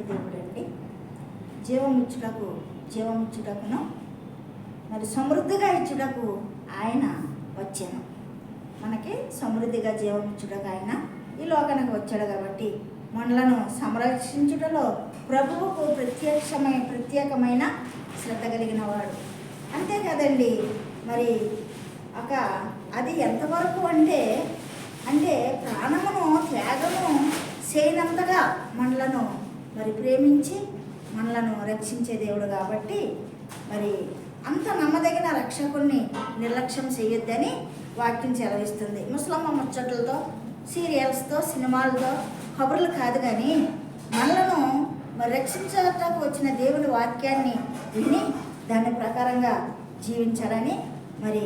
ఎలాంటి దేవుడు అండి? జీవమిచ్చుటకును మరి సమృద్ధిగా ఇచ్చుటకు ఆయన వచ్చాను. మనకి సమృద్ధిగా జీవమిచ్చుటకు ఆయన ఈ లోకానికి వచ్చాడు కాబట్టి మనలను సంరక్షించుటలో ప్రభువుకు ప్రత్యేకమైన శ్రద్ధ కలిగిన వాడు. అంతే కదండి. మరి అది ఎంతవరకు అంటే ప్రాణమును త్యాగము చేయనంతగా మనలను మరి ప్రేమించి మనలను రక్షించే దేవుడు కాబట్టి మరి అంత నమ్మదగిన రక్షకుణ్ణి నిర్లక్ష్యం చేయొద్దని వాక్యం సెలవిస్తుంది. ముసలమ్మ ముచ్చట్లతో, సీరియల్స్తో, సినిమాలతో, కబుర్లు కాదు, కానీ మనలను మరి రక్షించడానికి వచ్చిన దేవుని వాక్యాన్ని విని దాని ప్రకారంగా జీవించాలని మరి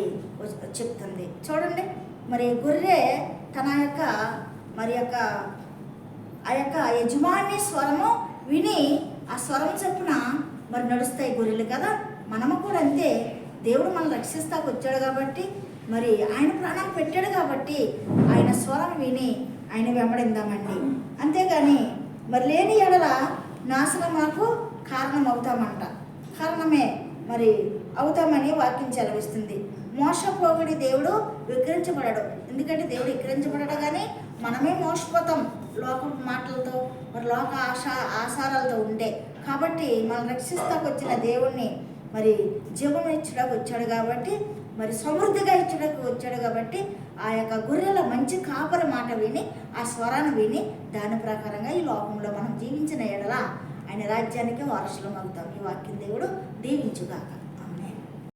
చెప్తుంది. చూడండి, మరి గొర్రె తన ఆ యొక్క యజమాని స్వరము విని ఆ స్వరం చొప్పున మరి నడుస్తాయి గొర్రెలు కదా. మనము కూడా అంతే. దేవుడు మనం రక్షిస్తాకు వచ్చాడు కాబట్టి, మరి ఆయన ప్రాణాలు పెట్టాడు కాబట్టి ఆయన స్వరం విని ఆయన వెంబడిందామండి. అంతేగాని మరి లేని ఎడల నాశనమునకు కారణమే మరి అవుతామని వాక్యం సెలవిస్తుంది. మోసపోగుడి దేవుడు విక్రించబడడు. ఎందుకంటే దేవుడు విక్రించబడడు, కానీ మనమే మోసపోతాం లోక మాటలతో, మరి లోక ఆచారాలతో ఉండే. కాబట్టి మనం రక్షిస్తాకు వచ్చిన దేవుణ్ణి మరి జీవం ఇచ్చడానికి వచ్చాడు కాబట్టి, మరి సమృద్ధిగా ఇచ్చడానికి వచ్చాడు కాబట్టి ఆ యొక్క గొర్రెల మంచి కాపరి మాట విని ఆ స్వరాన్ని విని దాని ప్రకారంగా ఈ లోకంలో మనం జీవించిన ఎడల ఆయన రాజ్యానికి వారసులం అవుతాం. ఈ వాక్యం దేవుడు దీవించుగాక.